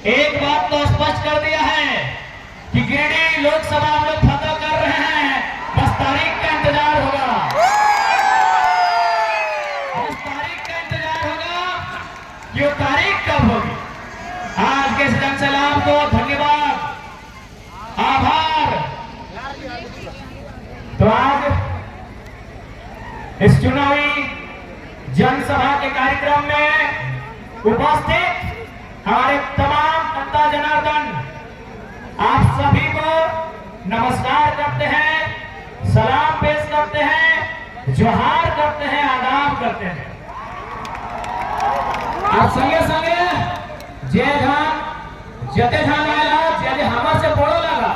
एक बात तो स्पष्ट कर दिया है कि गिरिडीह लोकसभा हम लोग फतह कर रहे हैं, बस तारीख का इंतजार होगा, बस तारीख का इंतजार होगा कि वो तारीख कब होगी। आज के इस जनसैलाब को धन्यवाद, आभार। तो आज इस चुनावी जनसभा के कार्यक्रम में उपस्थित हमारे तमाम जनता जनार्दन आप सभी को नमस्कार करते हैं, सलाम पेश करते हैं, जोहार करते हैं, आदाब करते हैं। आप संगे संगे जय धान जते धान आया जय हमार से बोलो लगा,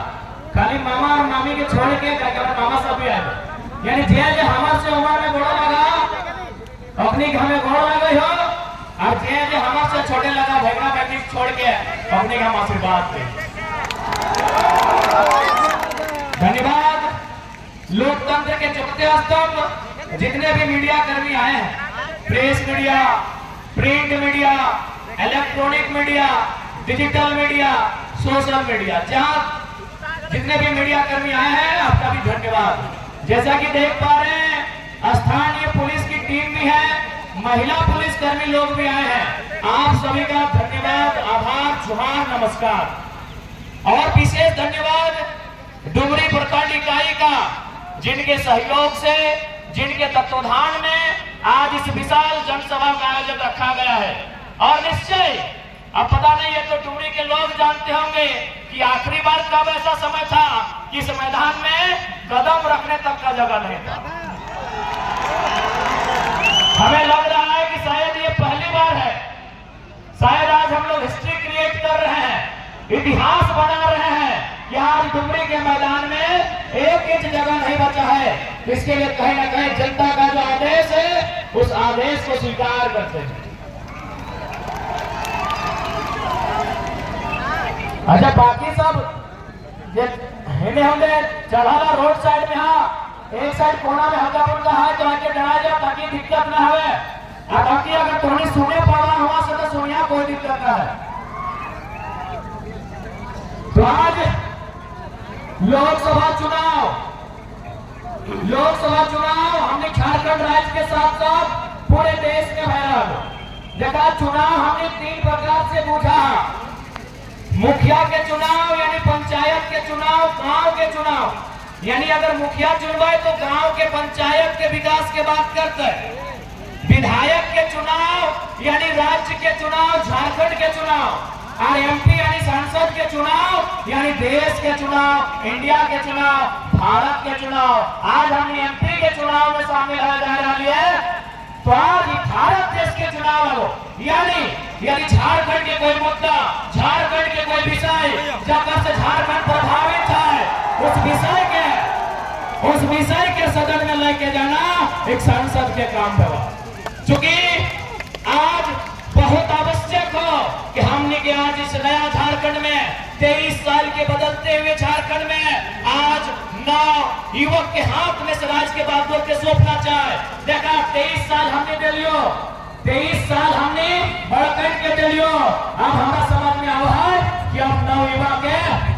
खाली मामा और मामी के छोड़ के मामा सब भी आए, यानी जय हमार से उमर में बोलो लगा, अपनी हमें गोड़ लगे हो, और जय हमार से छोटे लगा भगना बेटी छोड़ के अपने हम आशीर्वाद दे। धन्यवाद। लोकतंत्र के चौथे स्तंभ जितने भी मीडिया कर्मी आए हैं, press media, print media, electronic media, digital media, social media, जहां जितने भी मीडिया कर्मी आए हैं आपका भी धन्यवाद। जैसा कि देख पा रहे हैं स्थानीय पुलिस की टीम भी है, महिला पुलिस कर्मी लोग भी आए हैं, आप सभी का धन्यवाद, आभार, जोहार, नमस्कार। और विशेष धन्यवाद डुमरी प्रखंड इकाई का, जिनके सहयोग से, जिनके तत्वाधान में आज इस विशाल जनसभा का आयोजन रखा गया है। और निश्चय अब पता नहीं है तो डुमरी के लोग जानते होंगे कि आखिरी बार कब ऐसा समय था कि इस मैदान में कदम रखने तक का जगह नहीं था। हमें लग रहा है कि शायद ये पहली बार है, शायद आज हम लोग हिस्ट्री क्रिएट कर रहे हैं, इतिहास बना रहे हैं कि आज डुमरी के मैदान में 1 इंच जगह नहीं बचा है। इसके लिए कहीं ना कहीं जनता का जो आदेश है उस आदेश को स्वीकार करते हैं। अच्छा, बाकी सब हिंदे होंगे चढ़ाला रोड साइड में, हाँ एक साइड कोना में हल्का फुल्का है तो आके डरा जाए ताकि दिक्कत ना हो। बाकी अगर थोड़ी सुने पड़ा हुआ से तो सुनिया, कोई दिक्कत ना है। तो आज लोकसभा चुनाव हमने झारखंड राज्य के साथ साथ पूरे देश में भरा देखा। चुनाव हमने 3 प्रकार से बूझा, मुखिया के चुनाव यानी पंचायत के चुनाव, गांव के चुनाव यानी अगर मुखिया चुनवाए तो गांव के पंचायत के विकास के बात करते हैं, विधायक के चुनाव यानी राज्य के चुनाव, झारखंड के चुनाव, और एमपी यानी सांसद के चुनाव यानी देश के चुनाव, इंडिया के चुनाव, भारत के चुनाव। आज हम एमपी के चुनाव में शामिल हो जा रही है। तो आज भारत देश के चुनाव हो यानी झारखंड के कोई मुद्दा, झारखंड के कोई विषय जब से झारखंड प्रभावित है उस विषय के सदन में लेके जाना एक सांसद के काम होगा। चूंकि आज बहुत आवश्यक हो कि हमने के आज इस नया झारखंड में 23 साल के बदलते हुए झारखंड में आज 9 युवक के हाथ में स्वराज के बागडोर के सौंपना चाहे। देखा 23 साल हमने दे लियो, 23 साल हमने बड़कंड के दे लियो। अब हमारा समझ में आवा है कि अब 9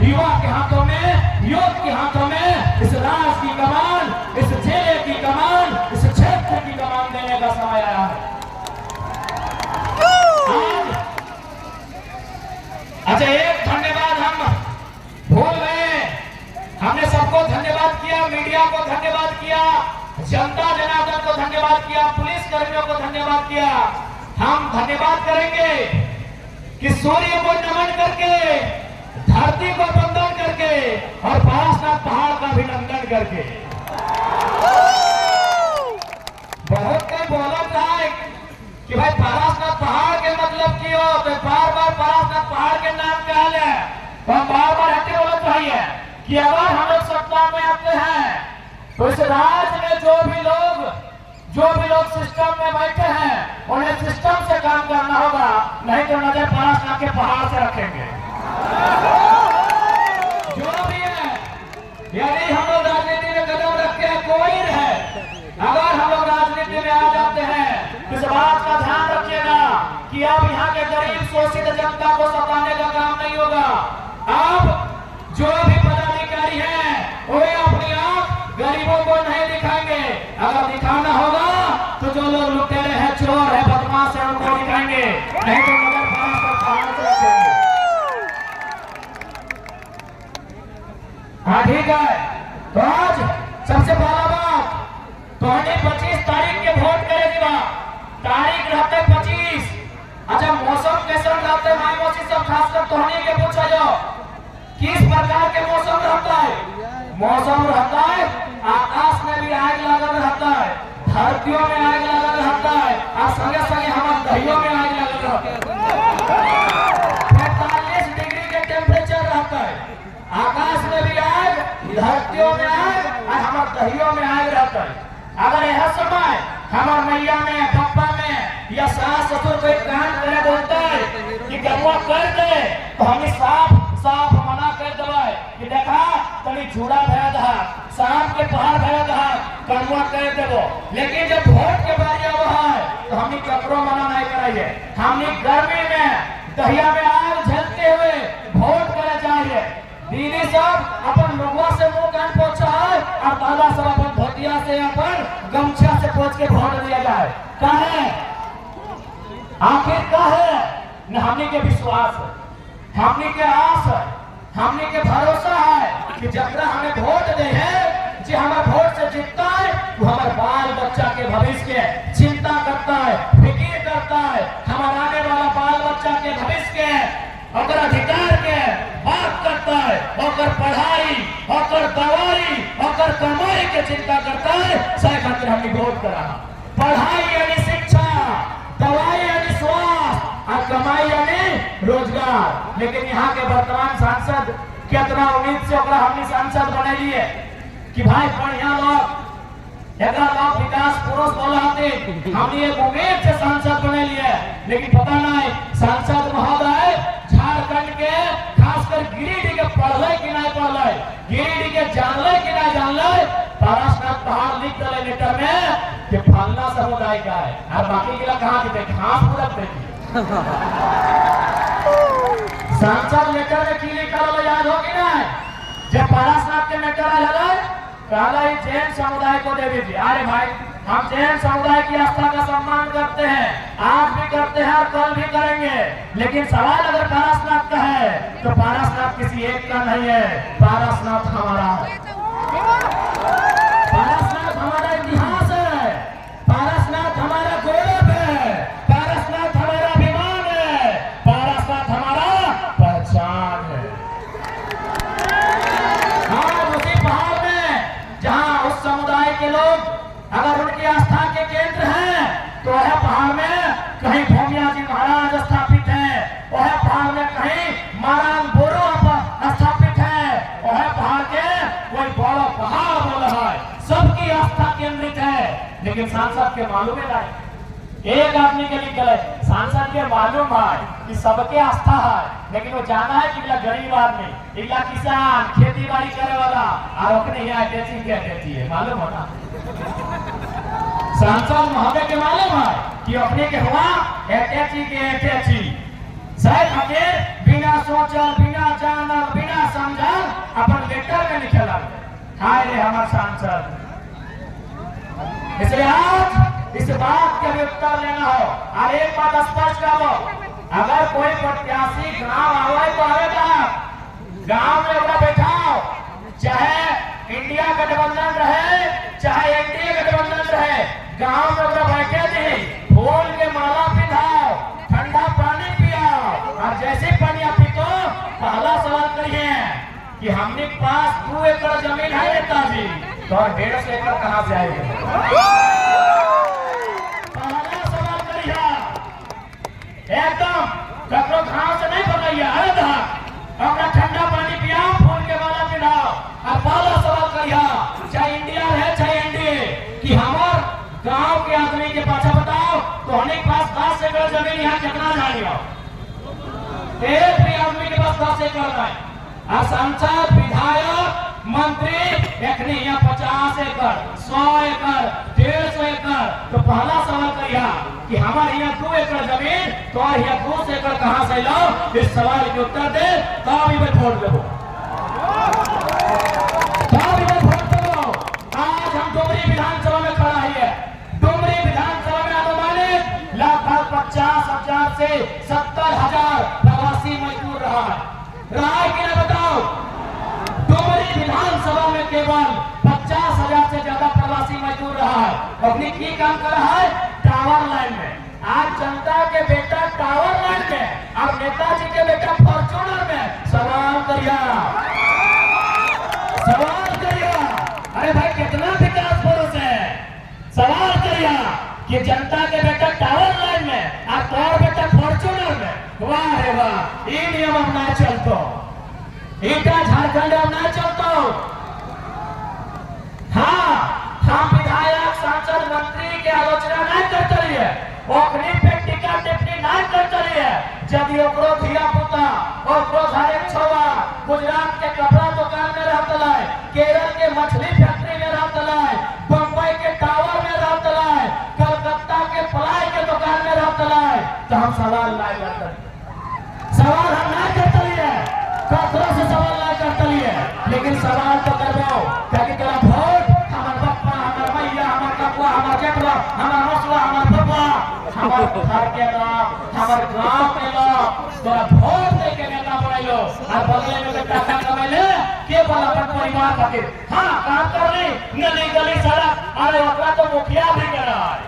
युवा के हाथों में, युवक के हाथों में इस राज की कमान, इस जिले की कमान, इस क्षेत्र की कमान देने का समय आया है। अच्छा, एक धन्यवाद हम भूल गए, हमने सबको धन्यवाद किया, मीडिया को धन्यवाद किया, जनता जनार्दन को धन्यवाद किया, पुलिस कर्मियों को धन्यवाद किया। हम धन्यवाद करेंगे कि सूर्य को नमन करके, धरती को वंदन करके और पारसनाथ पहाड़ का अभिनंदन करके। बहुत कई बोला था कि भाई पारसनाथ पहाड़ के मतलब की हो तो बार बार पारसनाथ पहाड़ के नाम कहा है, तो हम बार बार हटे बोला चाहिए कि अगर हम लोग सत्ता में आते हैं तो इस राज्य में जो भी लोग सिस्टम में बैठे हैं उन्हें सिस्टम से काम करना होगा, नहीं तो नजर पारसनाथ के पहाड़ से रखेंगे। जो भी है, यदि हम लोग राजनीति में कदम रखते हैं, कोई रहे, अगर हम लोग राजनीति में आ जाते हैं इस बात का ध्यान रखिएगा कि अब यहाँ के गरीब शोषित जनता को सताने का काम नहीं होगा। अब जो भी पदाधिकारी हैं वे अपनी आंख गरीबों को नहीं दिखाएंगे। अगर दिखाना होगा तो जो लोग लुटेरे हैं, चोर है, बदमाश है, उनको दिखाएंगे, नहीं तो मगर हाँ ठीक है। तो आज सबसे पहला बात तो 25 तारीख के वोट करेगा। तारीख रहते 25। अच्छा मौसम कैसा रहते माई मौसी सब खासकर तोहनी के पूछा जाओ किस प्रकार के मौसम रहता है। मौसम रहता है आकाश में भी आग लगल रहता है, धरतियों में आग लगल रहता है और संगे संगे हमारे दहियों में आग लगल रहता है। 45 डिग्री के टेम्परेचर रहता है, आकाश में भी आग, धरतियों में आग और हमारे दहियों में आग रहता है। अगर यह समय हमारे मैया में, पप्पा में या सास ससुर कोई काम करे बोलता है कि गमुआ कर दे तो हमें साफ साफ मना कर दबाए कि देखा तभी झूड़ा भया था, शाम के पहाड़ भया था, गमुआ कर देवो। लेकिन जब वोट के बारी अब है तो हमें कपड़ों मना नहीं कराइए। हमें गर्मी में दहिया में आग झलते हुए वोट करे चाहिए। दीदी सब अपन लोगों से मुंह कान पोछा है और दादा सब अपन धोतिया से अपन गमछा से पोछ के वोट दिया जाए। काहे आखिर काहे न हमने के विश्वास है, हमने के आस है, हमने के भरोसा है कि जब हमें वोट दे है जो हमारे वोट से जीतता है वो हमारे बाल बच्चा के भविष्य के चिंता करता है, फिक्र करता है, हमारे आने वाला बाल बच्चा के भविष्य के और अधिकार के बात करता है, और पढ़ाई और दवाई और कमाई के चिंता करता है। सही खातिर हमने वोट करा। पढ़ाई यानी शिक्षा, दवाई यानी स्वास्थ्य और कमाई यानी रोजगार। लेकिन यहाँ के वर्तमान सांसद कितना उम्मीद से हमने सांसद बने लिए कि भाई बढ़िया लोग विकास पुरुष बोलाते हमने एक उम्मीद से सांसद बने लिए। लेकिन पता नहीं सांसद महोदय झारखंड के खासकर गिरिडीह के पढ़ले कि नहीं पढ़ले, गिरिडीह के जानले कि नहीं जानले। पारसनाथ पहाड़ लिख दे लेटर में कि फलना समुदाय का है और बाकी के कहाँ के घास पूरा देखिए। सांसद लेटर में की लिखा याद हो कि नहीं? जब पारसनाथ के लेटर आया कहला जैन समुदाय को दे दीजिए। अरे भाई हम जैन समुदाय की आस्था का सम्मान करते हैं, आज भी करते हैं और कल भी करेंगे। लेकिन सवाल अगर पारसनाथ का है तो पारसनाथ किसी एक का नहीं है, पारसनाथ हमारा है। पारसनाथ हमारा इतिहास है, पारसनाथ हमारा गौरव है, पारसनाथ हमारा अभिमान है, पारसनाथ हमारा पहचान है। आज उसी पहाड़ में जहां उस समुदाय के लोग अगर उनकी आस्था के केंद्र हैं तो वह पहाड़ में कहीं भूमिया जी महाराज स्थापित है, वह पहाड़ में कहीं मारान बोरो स्थापित है, वह पहाड़ के कोई बड़ा पहाड़ बोल रहा है, सबकी आस्था केंद्रित है। लेकिन सांसद के मालूम है एक आदमी के लिए गलत, सांसद के मालूम है कि सबके आस्था है, लेकिन वो जाना है कि गरीब आदमी, इला किसान, खेती बाड़ी करे वाला और अपने यहाँ अटैची के अटैची है, मालूम है ना? सांसद महोदय के मालूम है कि अपने के हुआ अटैची के अटैची। शायद हमें बिना सोचल, बिना जानल, बिना समझल अपन लेटर में लिखेला। हाय रे हमारे सांसद। इसलिए आज इस बात का भी उत्तर लेना हो और एक बात स्पष्ट करो, अगर कोई प्रत्याशी गांव आवे तो आवेगा, गांव में अपना बैठाओ, चाहे इंडिया गठबंधन रहे चाहे एनडीए गठबंधन रहे, गांव में अपना बैठे थे, फूल के माला पिधाओ, ठंडा पानी पियाओ और जैसे पानी आप पीतो पहला सवाल करिए कि हमने पास 2 एकड़ जमीन है नेताजी तो 1.5 एकड़ कहां से आएगी? एकदम कपड़ों घास से नहीं बनाइए, अरे अपना ठंडा पानी पियाओ, फूल के माला पिलाओ और पहला सवाल करिए चाहे इंडिया है चाहे एनडीए कि हमारे गांव के आदमी के पाछा बताओ तो हमारे पास 10 एकड़ जमीन यहाँ कितना जाएगा? एक भी आदमी के पास 10 एकड़ है और सांसद, विधायक, मंत्री यहाँ 50 एकड़, 100 एकड़, 150 एकड़। तो पहला सवाल करिया कि हमारे यहाँ 2 एकड़ जमीन तो यहाँ 2 एकड़ कहाँ से लो? इस सवाल के उत्तर दे तब इधर वोट देवो, तब इधर वोट देवो। आज हम डुमरी विधानसभा में खड़ा है। डुमरी विधानसभा में अनुमानित लगभग 50,000 से 70,000 प्रवासी मजदूर रहा है कि ना बताओ? डुमरी विधानसभा में केवल 50,000 से ज्यादा प्रवासी मजदूर रहा है। अपनी की काम कर रहा है? टावर लाइन में। आज जनता के बेटा टावर लाइन में, अब नेताजी के बेटा फॉर्च्यूनर में। सवाल करिया, सवाल करिया, अरे भाई कितना विकास पुरुष है। सवाल करिया कि जनता के बेटा टावर लाइन में और तोर बेटा फॉर्च्यूनर में। वाह रे वाह, ये नियम हम ना चलतो, इनका झारखंड हम ना चलतो। हाँ, हम विधायक सांसद मंत्री के आलोचना नहीं करते रहिए, ओखरी पे टिका टिप्पणी नहीं करते रहिए। यदि ओकरो धिया पुता ओकरो घरे छवा गुजरात के कपड़ा दुकान में रहता है, केरल के मछली फैक्ट्री में रहता है, बम्बई के टावर में रहता है, कलकत्ता के पलाई के दुकान में रहता है, तो हम सवाल नहीं करते, सवाल हम नहीं करते रहिए, कतरो से सवाल नहीं करते रहिए। लेकिन सवाल तो करवाओ, ताकि तेरा वोट हमार बप्पा, हमार मैया, हमार कपुआ, हमार जेठवा, हमार मसुआ, हमार बप्पा, हमार घर के लोग, हमार गांव के लोग तोरा वोट दे के नेता बनाइलो और बदले में तो टाका कमाइले के बोला अपन परिवार खातिर। हाँ, काम कर रही नली गली सड़क, अरे ओकरा तो मुखिया भी कर रहा है,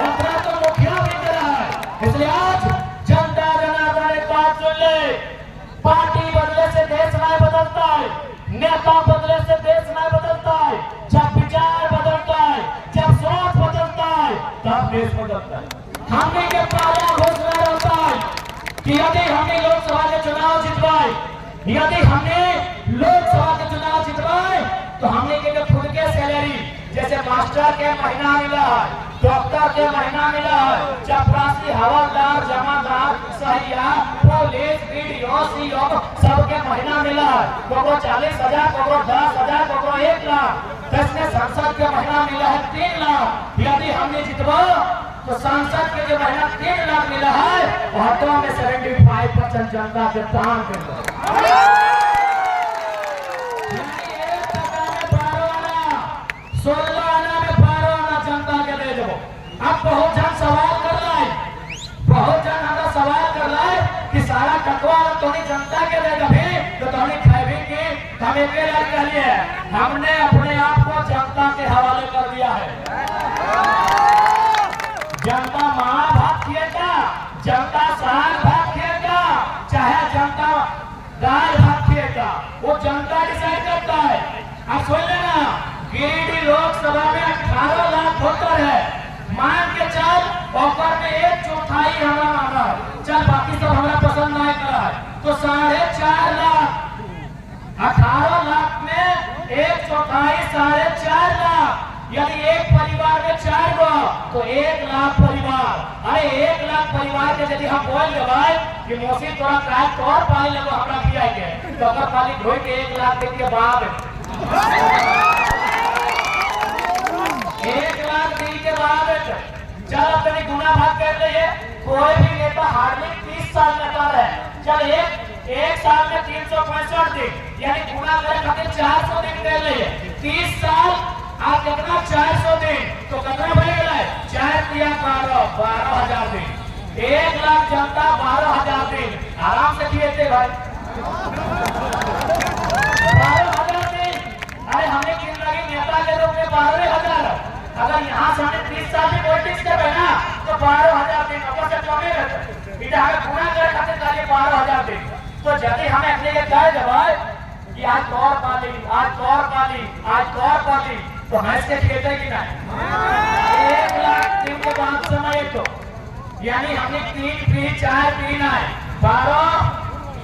ओकरा तो मुखिया भी कर रहा है। इसलिए आज जनता जनार्दन एक बात सुन ले, पार्टी बदले से देश नहीं बदलता है, नेता बदले से देश नहीं बदलता है। जब विचार बदलता है, जब सोच बदलता है, तब देश बदलता है। हमने के पहला घोषणा रहता है कि यदि हमने लोकसभा के चुनाव जितवाए, यदि हमने लोकसभा के चुनाव जितवाए, तो हमने के खुद के सैलरी, जैसे मास्टर के महीना मिला है, डॉक्टर के महीना मिला है, चपरासी, हवलदार, जमादार, सहिया, पुलिस, बीडीओ, सीओ सबके महीना मिला है। को 40,000, को 10,000, को 1 लाख। इसमें संसद के महीना मिला है 3 लाख। यदि हमने जितवा तो संसद के जो महीना 3 लाख मिला है, हाथों में 75% जनता के दान कर दो। 16 आना में 12 आना जनता के दे दो। अब बहुत जन सवाल कर रहा है, बहुत जन हमारा सवाल कर रहा है कि सारा टकवा तो नहीं जनता के दे दे, तो तुम्हें खाएगी कि हम एक कह लिए हमने अपने आप को जनता के हवाले कर दिया है। जनता मां भात खिएगा, जनता साग भात खिएगा, चाहे जनता दाल भात खिएगा, वो जनता डिसाइड करता है। अब सुन लेना, गिरिडीह लोकसभा में 18 लाख वोटर है, मान के चल ऑफर में 1/4 हमारा मांगा, चल बाकी सब हमारा पसंद नहीं करा है, तो 4.5 लाख, 18 लाख में 1/4 4.5 लाख। यदि एक परिवार में 4 गो तो 1 लाख परिवार। अरे 1 लाख परिवार के यदि हम बोल देवे कि मौसी तोरा काय तोर पानी लगो हमरा पिया के, तो अगर पानी धोई के 1 लाख दे के बाद 1 लाख दी के बाद चल अपनी गुना भाग कर ले। कोई भी नेता हार्डली 30 साल नेता रहे, चल एक साल में 365 दिन, यानी गुना करे खातिर 400 दिन कर ले। 30 साल आप कितना 400 दिन, तो कितना बनेगा? 4 दिया 12,000 दिन। 1 लाख जनता 12,000 दिन आराम से किए थे भाई, 12,000 दिन। अरे हमें जिंदगी नेता के रूप में 12,000, अगर यहाँ से हमें 30 साल की पॉलिटिक्स के बना तो 12,000 दिन ऊपर से कमे रहते, इधर हमें पूरा करे खातिर चाहिए 12,000 दिन। तो यदि हमें अपने ये कह देवे कि आज तौर पाली, आज तौर पाली, आज तौर पाली, तो भैंस के खेते की नहीं 1 लाख दिन के बाद समय तो यानी हमने 3 पी 4 पीना है, 12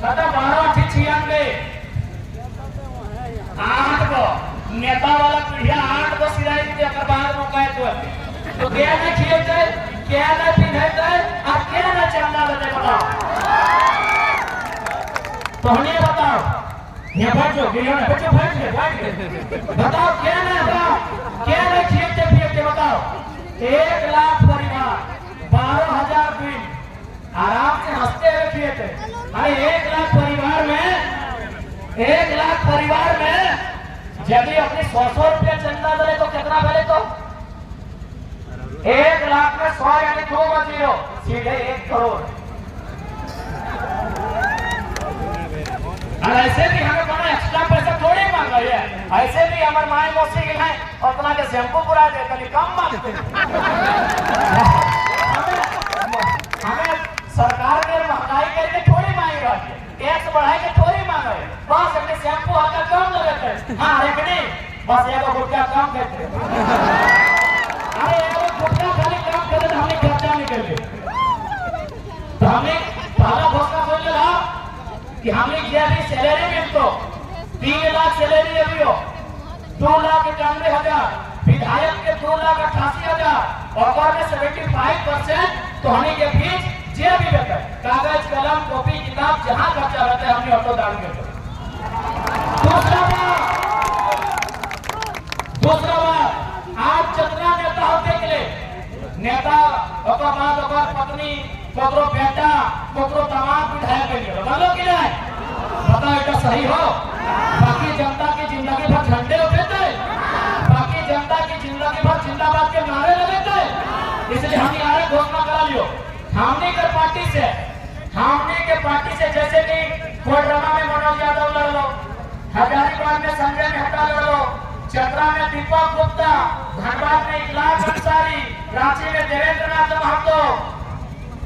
96 8 को नेता वाला पीढ़िया 8 को सिराई के बाद मौका तो क्या न खिएते, क्या न पीते और क्या न चंदा देते बताओ। तो हमें बताओ यहाँ बैठ जाओ, बच्चों बैठ गए। बताओ क्या ना बताओ, क्या नहीं खींचते पीछते बताओ। 1 लाख परिवार, 12,000 दिन, आराम से हंसते हुए किए थे। अरे 1 लाख परिवार में, 1 लाख परिवार में यदि अपनी 100 रुपया चंदा दे तो कितना मिले? तो 1 लाख में 100 यानी 2 बचे, सीधे 1 करोड़। और ऐसे भी हमें कोनो एक्स्ट्रा पैसा थोड़ी मांग रही है, ऐसे भी हमारे माए मौसी के हैं और अपना के शैम्पू पुरा दे कभी कम मांगते। हमें सरकार ने महंगाई करके थोड़ी मांग रही है, टैक्स बढ़ाई के थोड़ी मांग रही है, बस अपने शैम्पू आकर कम लगते। हाँ अरे नहीं, बस एगो गुटका कम देते। अरे एगो गुटका खाली कम करे तो हमें खर्चा नहीं करते। तो हमें पहला घोषणा सुन लेना कि हमें क्या भी सैलरी मिलतो 3 लाख सैलरी अभी हो, 2,91,000, विधायक के 2,88,000 और में 75% तो हमें के बीच जे भी रहता है कागज कलम कॉपी किताब जहां खर्चा रहता है हमने ऑटो दान करते। दूसरा बात आज जितना नेता होते के लिए नेता ओकर बाद ओकर पत्नी ककरो बेटा ककरो तमाम विधायक के बोलो कि नहीं बताओ এটা सही हो? बाकी जनता की जिंदगी भर झंडे उठेते, बाकी जनता की जिंदगी भर जिंदाबाद के नारे लगेते। इसलिए हम यहाँ घोषणा करा लियो हमने के पार्टी से जैसे कि कोडरमा में मनोज यादव लड़ लो, हजारीबाग में संजय मेहता लड़ लो, चतरा में दीपक गुप्ता, धनबाद में इकलास अंसारी, रांची में देवेंद्र नाथ महतो,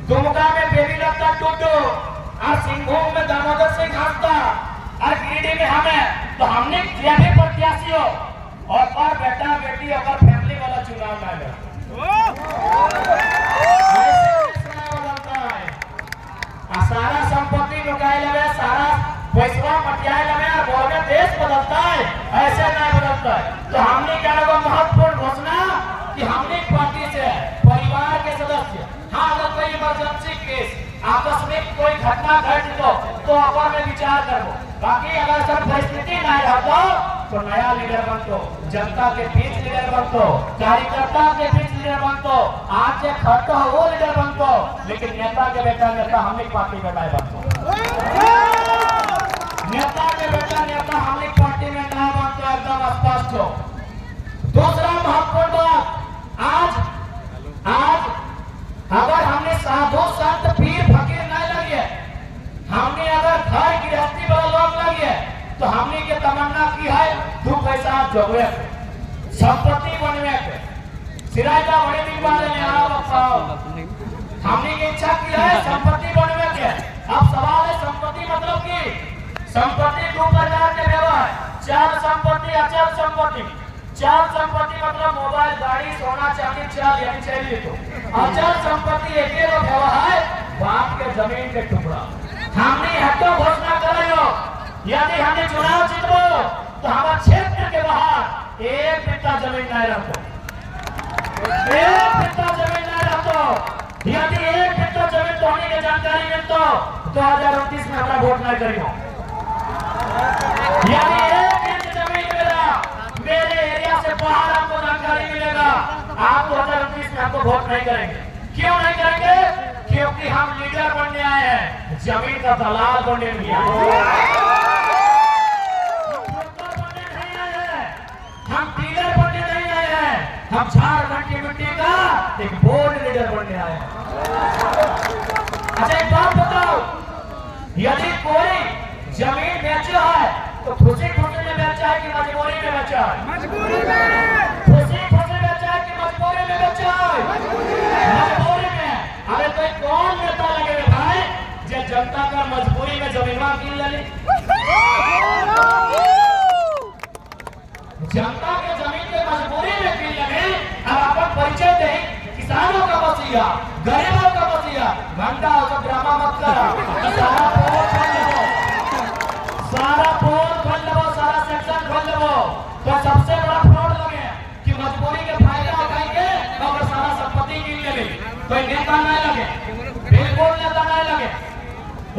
दुमका में बेबी लता टुडू और सिंहभूम में दामोदर सिंह हंसदा और गिरिडीह में हमें। तो हमने जो भी प्रत्याशी हो और बेटा बेटी और फैमिली वाला चुनाव लड़ा सारा संपत्ति लुटाए लगे, सारा पैसा मटियाए लगे और बोले देश बदलता है, ऐसे नहीं बदलता है। तो हमने क्या लगा महत्वपूर्ण घोषणा कि हमने पार्टी से परिवार के सदस्य, हाँ अगर कोई इमरजेंसी केस आकस्मिक कोई घटना घट तो अपन में विचार करो, बाकी अगर सब परिस्थिति नहीं रहता तो नया लीडर बनतो, जनता के बीच लीडर बनतो, कार्यकर्ता के बीच लीडर बनतो, आज से खर्च हो वो लीडर बनतो, लेकिन नेता के बेटा नेता हमने पार्टी में नहीं बनतो, नेता के बेटा नेता हमने पार्टी में नहीं बनतो, एकदम स्पष्ट हो। दूसरा महत्वपूर्ण बात आज अगर हमने साधु संत पीर फकीर नहीं लगे, हमने अगर घर गृहस्थी वाला लोग लगे तो हमने के तमन्ना की है 2 पैसा जोड़े संपत्ति बनवे के सिराजा बड़े दिन बाद हमने की इच्छा की है संपत्ति बनवे के। अब सवाल है संपत्ति मतलब की संपत्ति 2 प्रकार के व्यवहार, चल संपत्ति अचल संपत्ति। चल संपत्ति मतलब मोबाइल गाड़ी सोना चांदी चल यानी चाहिए तो, अचल संपत्ति एक व्यवहार बाप के जमीन के टुकड़ा। हमने हटो घोषणा करो यदि हमने चुनाव जीतबो तो हमारे क्षेत्र के बाहर 1 बिट्टा जमीन नहीं रखो, 1 बिट्टा जमीन नहीं रखो। यदि 1 बिट्टा जमीन तो होने की जानकारी मिलतो 2029 में हमारा वोट नहीं करियो। यदि 1 इंच जमीन मेरे एरिया से बाहर आपको जानकारी मिलेगा, आप 2029 में आपको वोट नहीं करेंगे। क्यों नहीं करेंगे? क्योंकि हम लीडर बनने आए हैं, जमीन का दलाल बनने नहीं आए हम डीलर बनने नहीं आए हैं, हम झारखंड की मिट्टी का एक बोर्ड लीडर बनने आए हैं। अच्छा एक बात बताओ, यदि कोई जमीन बेचा है तो खुशी खुशी में बेचा है कि मजबूरी में बेचा है? मजबूरी में। खुशी खुशी बेचा है कि मजबूरी में बेचा है? मजबूरी में। अरे तो कौन नेता लगे भाई जो जनता का मजबूरी में जमीन कीन ले? जनता के जमीन के मजबूरी में कीन ले। अब अपन परिचय दे किसानों का मसीहा, गरीबों का मसीहा, घंटा हो ड्रामा मत करा, सारा पोल खोल लो, सारा सेक्शन खोल लो। तो सबसे बड़ा फ्रॉड लगे कि मजबूरी के फायदा उठाएंगे और सारा संपत्ति कीन ले। कोई नेता नहीं लगे, बिल्कुल नेता नहीं लगे।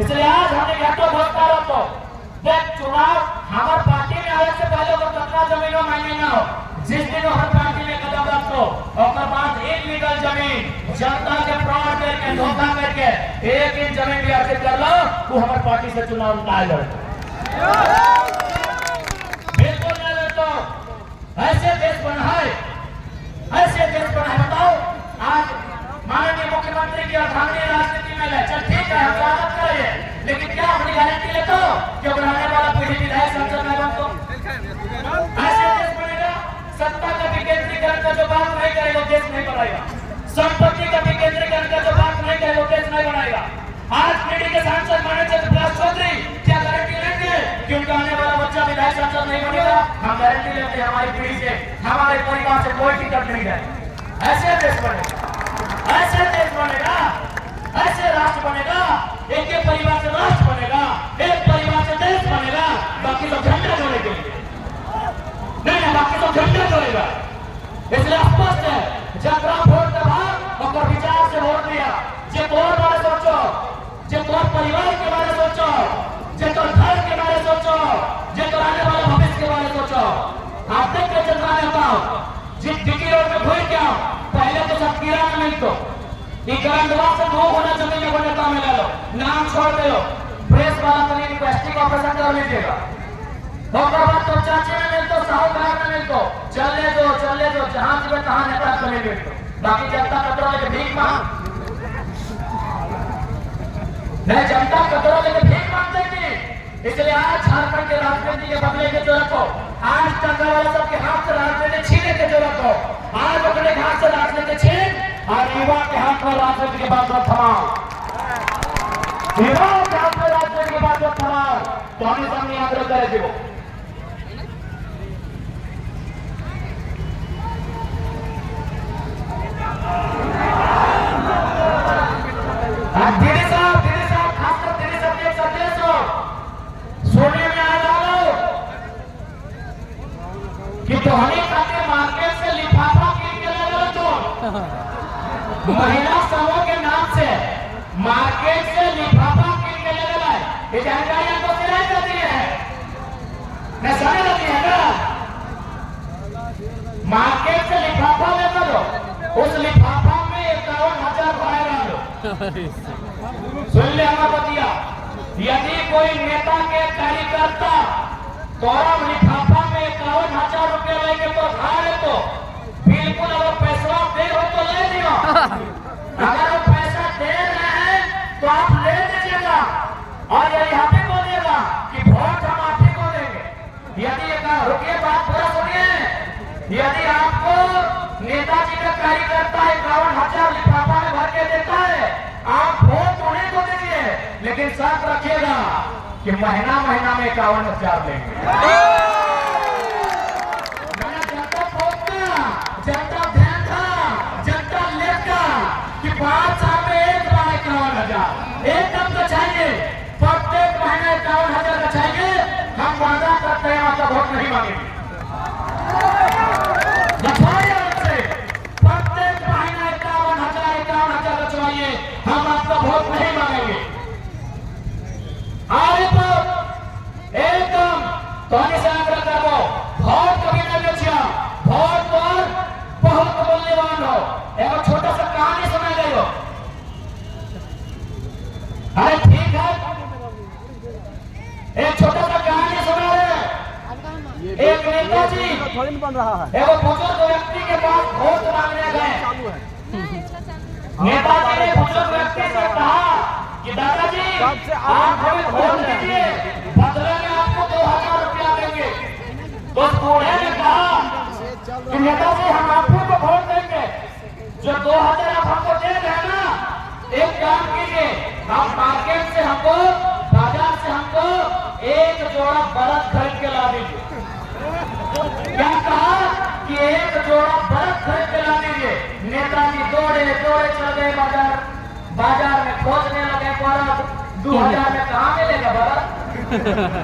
इसलिए आज हमने घोषणा रखो वो चुनाव हमारे पार्टी में आने से पहले वो कतना जमीनों मांगे ना हो, जिस दिन हर पार्टी में कदम रखो और बाद इलीगल जमीन जनता के फ्रॉड करके धोखा करके एक इंच जमीन भी अर्जित कर लो, वो हमारे पार्टी से चुनाव निकाल लो। बिल्कुल नहीं तो ऐसे देश बना है, ऐसे देश बना है। बताओ आज माननीय मुख्यमंत्री की अर्थांगी राजनीति में ले, चल ठीक है हम स्वागत करेंगे, लेकिन क्या अपनी गारंटी लेते हो कि अगर आने वाला पीढ़ी विधायक संसद में बन तो ऐसे देश बनेगा? सत्ता का विकेंद्रीकरण का जो बात नहीं करेगा देश नहीं बनाएगा, संपत्ति का विकेंद्रीकरण का जो बात नहीं करेगा देश नहीं बनाएगा। आज पीढ़ी के सांसद माननीय प्रकाश चौधरी क्या गारंटी लेंगे कि उनका आने वाला बच्चा विधायक संसद नहीं बनेगा? हम गारंटी लेते हैं हमारी पीढ़ी से, हमारे परिवार से कोई टिकट नहीं है। ऐसे देश बनेगा, ऐसे देश बनेगा, ऐसे राष्ट्र बनेगा, एक एक परिवार से राष्ट्र बनेगा, एक परिवार से देश बनेगा, बाकी सब झंडा जोड़े के लिए नहीं, बाकी सब झंडा जोड़ेगा। इसलिए स्पष्ट है जब वोट दबा और विचार से वोट दिया, जे तोर बारे सोचो, जे तोर परिवार के बारे सोचो, जे तोर घर के बारे सोचो, जे तोर आने वाले भविष्य के बारे सोचो। आप देख के चल रहा है जिस डिग्री रोड में घूर क्या पहले तो सब कीड़ा में मिल तो इकरांतवा से दो होना जमीन में बने काम ले लो, नाम छोड़ दे लो, प्रेस वाला तो नहीं प्लास्टिक ऑपरेशन कर लीजिएगा, और बाद तो चाचे में मिल तो साहूकार में मिल तो चल ले दो जहां जीवे तहां नेता को ले मिल तो, बाकी जनता कतरा लेके भीख मांग नहीं, जनता कतरा लेके भीख मांगते थी। इसलिए आज झारखंड के राजनीति के बदले के जो रखो, आज टंगा वाला सबके हाथ से राजनीति छीने के जो रखो, आज अपने हाथ से राजनीति छीन और युवा के हाथ में राजनीति के बाद थमाओ, युवाओं के हाथ में राजनीति के बाद थमाओ, तो हमें सामने आग्रह करेगी वो धीरे साहब खासकर धीरे साहब एक संदेश हो सोने में आ डालो कि तोहनी खाते मार्केट से लिफाफा कीन के ले लो तो महिला समूह के नाम से मार्केट से लिफाफा कीन के ले लो, ये जानकारी आपको सिलाई जाती है न समझ जाती है ना? मार्केट से लिफाफा ले लो, उस लिफाफा में 51,000 भरा लो। सुन ले हमारा बतिया, यदि कोई नेता के कार्यकर्ता तोरा लिफाफा में 51,000 रुपया लेके तो धारे तो बिल्कुल अगर पैसा दे हो तो ले लियो, अगर वो पैसा दे रहे हैं तो आप ले लीजिएगा और यहाँ पे बोलिएगा कि वोट हम आप ही को देंगे। यदि रुकिए बात पूरा सुनिए, यदि आपको नेताजी का कार्यकर्ता 51,000 लिफाफा में भर के देता है, आप वोट उन्हें को दीजिए, लेकिन साथ रखिएगा कि महीना महीना में 51,000 लेंगे। जनता ध्यान था, जनता लेगा कि 5 साल में एक बार 51,000 एकदम तो चाहिए, प्रत्येक महीने 51,000 का चाहिए। हम वादा करते हैं आपका वोट नहीं मांगेंगे, प्रत्येक महीने 51,000 रचवाइए, हम आपका वोट नहीं मांगेंगे। आगे तो एकदम तो से आग्रह करो, वोट कभी न बेचिया, वोट पर बहुत मूल्यवान हो। एक छोटा सा कहानी सुना गई हो, अरे ठीक है, एक छोटा सा कहानी सुना रहे। एक नेताजी एक बुजुर्ग व्यक्ति के पास वोट मांगने गए। नेताजी ने बुजुर्ग व्यक्ति से कहा कि दादाजी आप हमें वोट दीजिए, बदले में आपको 2,000 रुपया देंगे। तो बूढ़े ने कहा कि नेताजी हम आपको को वोट देंगे, जो 2,000 आप हमको दे रहे हैं ना, एक काम कीजिए, आप मार्केट से हमको, बाजार से हमको एक जोड़ा बरत खरीद के ला दीजिए। क्या कहा कि एक जोड़ा बरत खरीद के ला दीजिए। नेताजी दौड़े चल गए बाजार में खोजने लगे बरत, 2,000 में कहाँ मिलेगा बरत?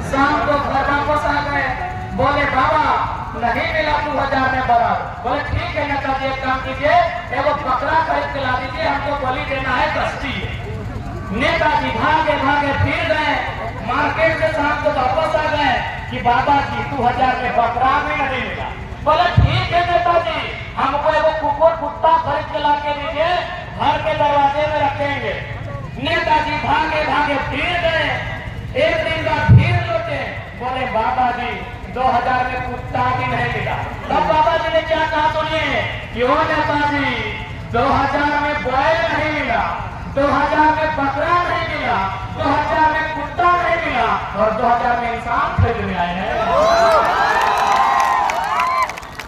शाम को घर वापस आ गए, बोले बाबा नहीं मिला 2,000 में बरत। बोले ठीक है नेताजी एक काम कीजिए, एगो बकरा खरीद के ला दीजिए, हमको बलि देना है, कष्टी है। नेताजी भागे फिर गए, मार्केट से शाम को वापस आ गए कि बाबा जी 2000 में बकरा भी नहीं मिला। बोले ठीक है नेताजी, हमको एगो कुत्ता खरीद के ला के दीजिए, घर के दरवाजे में रखेंगे। नेताजी भागे भागे फिर गए, एक दिन बाद फिर लौटे, बोले बाबा जी 2000 में कुत्ता भी नहीं मिला। तब बाबा जी ने क्या कहा सुनिए, क्यों नेताजी 2000 में बैल नहीं मिला, 2000 में बकरा नहीं मिला, 2000 में कुत्ता नहीं मिला और 2000 में इंसान खरीदने आए हैं।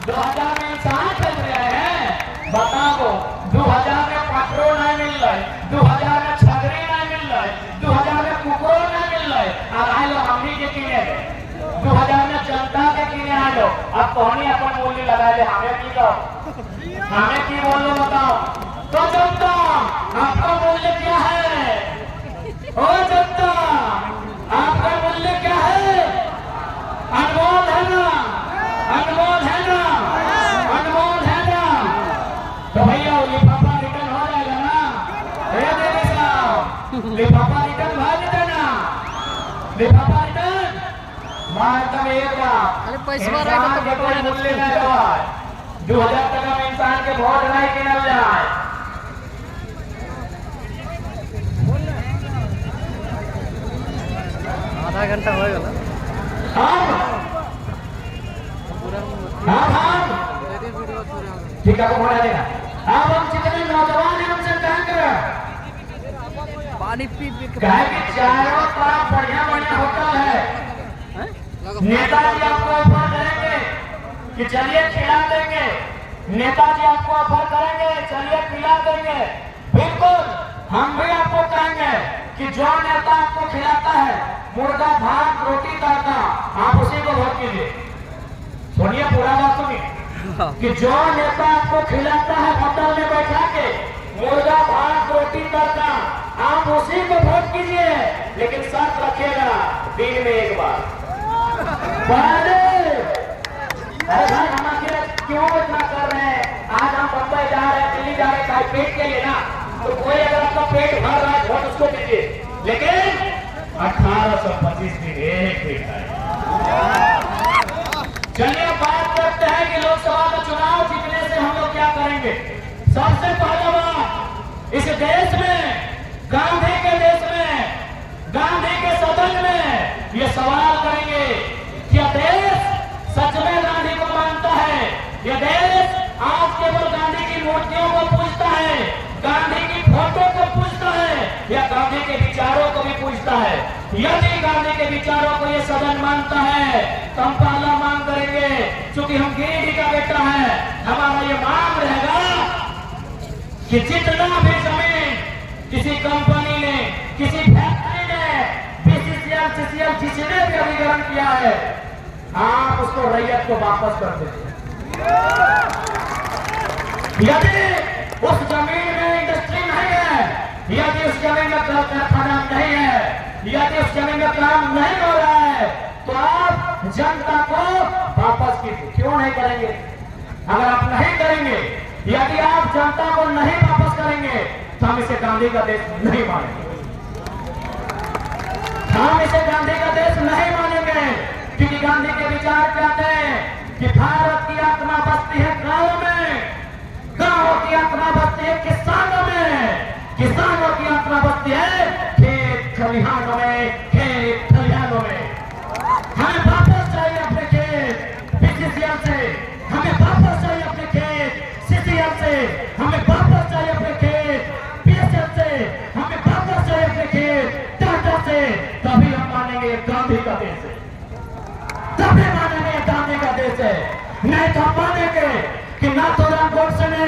2000 में इंसान खरीदने आए हैं। बताओ 2000 में पेट्रोल नहीं मिल रहा है, 2000 में छतरी नहीं मिल रहा है, 2000 में कुकुर नहीं मिल रहा है। और आए लो हमनी के किने 2000 में जनता के किने आ लो। अब कौन अपन मूल्य लगा ले, हमें की कहो, हमें की बोलो बताओ। तो जनता आपका मूल्य क्या है? ओ जनता आपका मूल्य क्या है? अनमोल है ना, अनमोल है ना, अनमोल है ना। तो भैया लिफाफा रिटर्न हो जाएगा ना? देवी साहब लिफाफा रिटर्न भाग देना, लिफाफा रिटर्न मारता एक बार पैसा मूल्य नहीं है। 2000 टका में इंसान के वोट नहीं किनल जाए। आधा घंटा हो गया ठीक है, को बोला देना। अब हम जितने नौजवान हैं उनसे क्या करें? पानी पी पी कहे कि चारों तरफ बढ़िया बढ़िया होटल है, नेताजी आपको ऑफर करेंगे कि चलिए खिला देंगे, नेताजी आपको ऑफर करेंगे चलिए खिला देंगे। बिल्कुल हम भी आपको कहेंगे कि जो नेता आपको खिलाता है मुर्गा भात रोटी तड़का, आप उसी को वोट कीजिए। सुनिए पूरा बात सुनिए कि जो नेता आपको खिलाता है होटल में बैठा के मुर्गा भात रोटी तड़का, आप उसी को वोट कीजिए। लेकिन शर्त रखिएगा दिन में एक बार। अरे भाई हम आखिर क्यों इतना कर रहे हैं? आज हम बम्बई जा रहे हैं, दिल्ली जा रहे हैं पेट के लिए ना, तो कोई अगर आपका पेट भर रहा है वोट उसको दीजिए। लेकिन 1825 दिन एक पेट है। चलिए बात करते हैं कि लोकसभा का चुनाव जीतने से हम लोग क्या करेंगे। सबसे पहला बात, इस देश में गांधी के देश में गांधी के सदन में ये सवाल करेंगे, क्या देश सच में गांधी को मानता है? यह देश आज केवल गांधी की मूर्तियों को पूजता है, गांधी की फोटो को पूजता है, या गांधी के विचारों को भी पूजता है? यदि गांधी के विचारों को यह सदन मानता है तो हम पहला मांग करेंगे, क्योंकि हम गिरिडीह का बेटा है, हमारा ये मांग रहेगा कि जितना भी जमीन किसी कंपनी ने, किसी फैक्ट्री ने, बीसीसीएल, सीसीएल जिसने भी अधिग्रहण किया है, आप उसको रैयत को वापस कर दीजिए। यदि उस जमीन में इंडस्ट्री नहीं है, यदि उस जमीन में कारखाना नहीं है, यदि उस जमीन में काम नहीं हो रहा है, तो आप जनता को वापस कीजिए। क्यों नहीं करेंगे? अगर आप नहीं करेंगे, यदि आप जनता को नहीं वापस करेंगे तो हम इसे गांधी का देश नहीं मानेंगे। हम इसे गांधी का देश नहीं मानेंगे, क्योंकि गांधी के विचार कहते हैं कि भारत की आत्मा बसती है गांव में, गांव की आत्मा बसती है किसानों में, किसानों की आत्मा बसती है खेत खलिहानों में, खेत खलिहानों में। हमें वापस चाहिए अपने खेत बीसीसीएल से, हमें वापस चाहिए अपने खेत सीसीएल से, हमें वापस चाहिए अपने खेत पीएसएल से, हमें वापस चाहिए अपने खेत टाटा से। तभी हम मानेंगे गांधी का देश है, तभी मानेंगे गांधी का देश है। नहीं तो हम मानेंगे कि नाथूराम गोडसे ने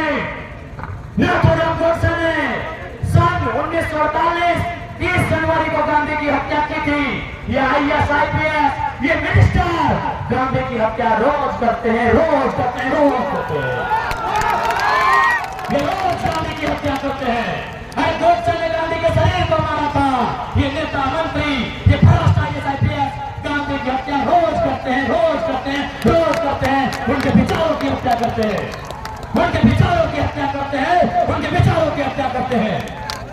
सन 1948 30 जनवरी को गांधी की हत्या की थी। ये आईएएस आईपीएस, ये मिनिस्टर गांधी की हत्या रोज करते हैं, रोज करते हैं, रोज करते हैं। ये रोज गांधी की हत्या करते हैं। अरे गोडसे ने गांधी के शरीर को मारा था। ये नेता मंत्री, ये भ्रष्ट आईएएस आईपीएस गांधी की हत्या रोज करते हैं, रोज करते हैं, रोज करते हैं। उनके विचारों की हत्या करते हैं, उनके विचारों की हत्या करते हैं, उनके विचारों की हत्या करते हैं।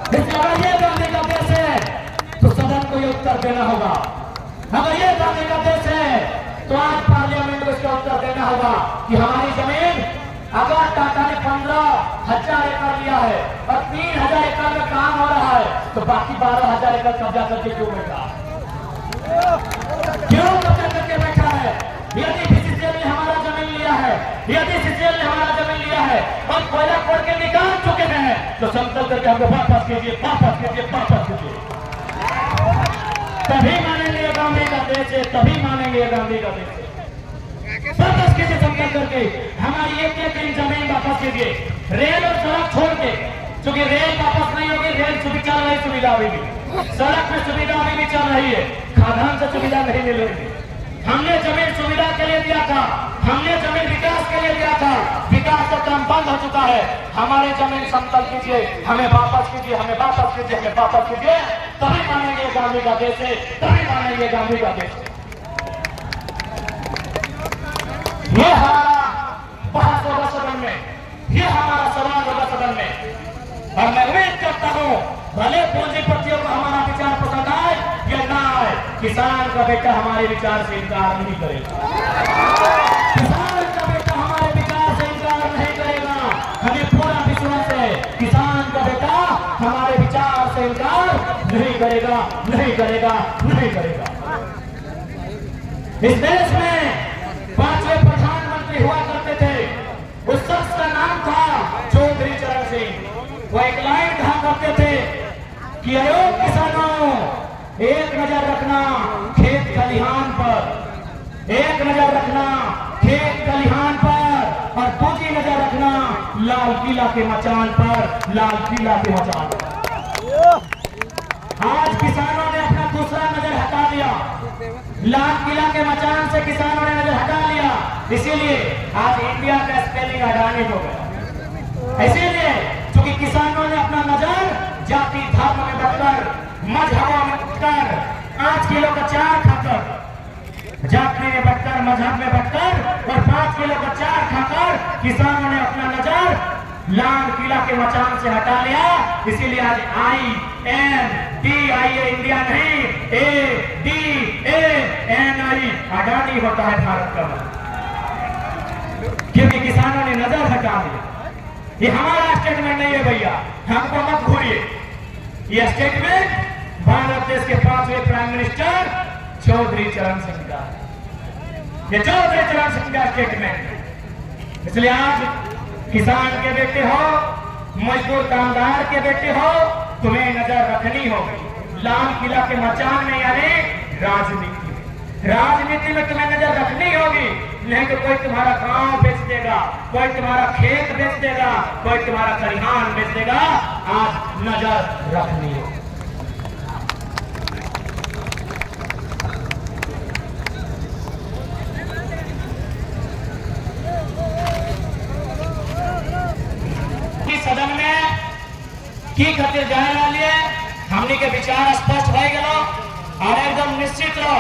इसलिए अगर ये गांधी का देश है तो सदन को ये उत्तर देना होगा। अगर ये गांधी का देश है तो आज पार्लियामेंट में इसका उत्तर देना होगा कि हमारी जमीन अगर टाटा ने 15,000 एकड़ लिया है और 3,000 एकड़ में काम हो रहा है तो बाकी 12,000 एकड़ कब्जा करके क्यों बैठा है? क्यों कब्जा करके बैठा है? यदि बीसीसीएल ने हमारा जमीन लिया है, यदि सीसीएल ने हमारा जमीन लिया है और कोयला खोद के निकाल चुके हैं तो समतल करके हमको वापस कीजिए, वापस कीजिए, वापस कीजिए। तभी मानेंगे गांधी का देश है, तभी मानेंगे गांधी का देश है। वापस कीजिए समतल करके, हमारी एक एक जमीन वापस कीजिए। रेल और सड़क छोड़ के, क्योंकि रेल वापस नहीं होगी, रेल चल रही सुविधा अभी भी, सड़क में सुविधा अभी भी चल रही है, खादान से सुविधा नहीं मिल रही है। हमने जमीन सुविधा के लिए दिया था, हमने जमीन विकास के लिए दिया था, विकास का काम बंद हो चुका है। हमारे जमीन समतल कीजिए, हमें वापस कीजिए, हमें वापस कीजिए, हमें वापस कीजिए, तभी मानेंगे गांधी का देश है, तभी मानेंगे गांधी का देश है। ये हमारा बहस होगा सदन में, ये हमारा सवाल होगा सदन में, और मैं उम्मीद करता हूं भले पूंजीपतियों को हमारा विचार पसंद आए या ना आए, किसान का बेटा हमारे विचार से इनकार नहीं करेगा। किसान का बेटा हमारे विचार से इनकार नहीं करेगा। हमें पूरा विश्वास है किसान का बेटा हमारे विचार से इनकार नहीं करेगा, नहीं करेगा, नहीं करेगा। इस देश में 5वें प्रधानमंत्री हुआ करते थे, उस शख्स का नाम था चौधरी चरण सिंह। वो एक लाइन कहा करते थे कि अयो किसानों, एक नजर रखना खेत खलिहान पर, एक नजर रखना खेत खलिहान पर, और दूसरी नजर रखना लाल किला के मचान पर, लाल किला के मचान पर। आज किसानों ने अपना दूसरा नजर हटा लिया, लाल किला के मचान से किसानों ने नजर हटा लिया, इसीलिए आज इंडिया का स्पेलिंग अडानी हो गया। इसीलिए क्योंकि किसानों ने अपना नजर जाति धर्म में बदकर, मजहबों में बदकर, 5 किलो का चार खाकर, जाति में बदकर, मजहब में बदकर और 5 किलो का चार खाकर किसानों ने अपना नजर लाल किला के मचान से हटा लिया। इसीलिए आज INDIA इंडिया नहीं, ADANI अडानी होता है भारत का, क्योंकि किसानों ने नजर हटा लिया। ये हमारा स्टेटमेंट नहीं है भैया, हमको मत भूलिए, ये स्टेटमेंट भारत देश के 5वें प्राइम मिनिस्टर चौधरी चरण सिंह का, ये चौधरी चरण सिंह का स्टेटमेंट। इसलिए आज किसान के बेटे हो, मजदूर कामगार के बेटे हो, तुम्हें नजर रखनी होगी लाल किला के मचान में, यानी राजनीति में। राजनीति में तुम्हें नजर रखनी होगी, नहीं तो कोई तुम्हारा गांव बेच देगा, कोई तुम्हारा खेत बेच देगा, कोई तुम्हारा खलिहान बेच देगा। आज नजर रखनी होगी। सदन में की खातिर जाने वाली है, हमने के विचार स्पष्ट हो गए और एकदम निश्चित रहो,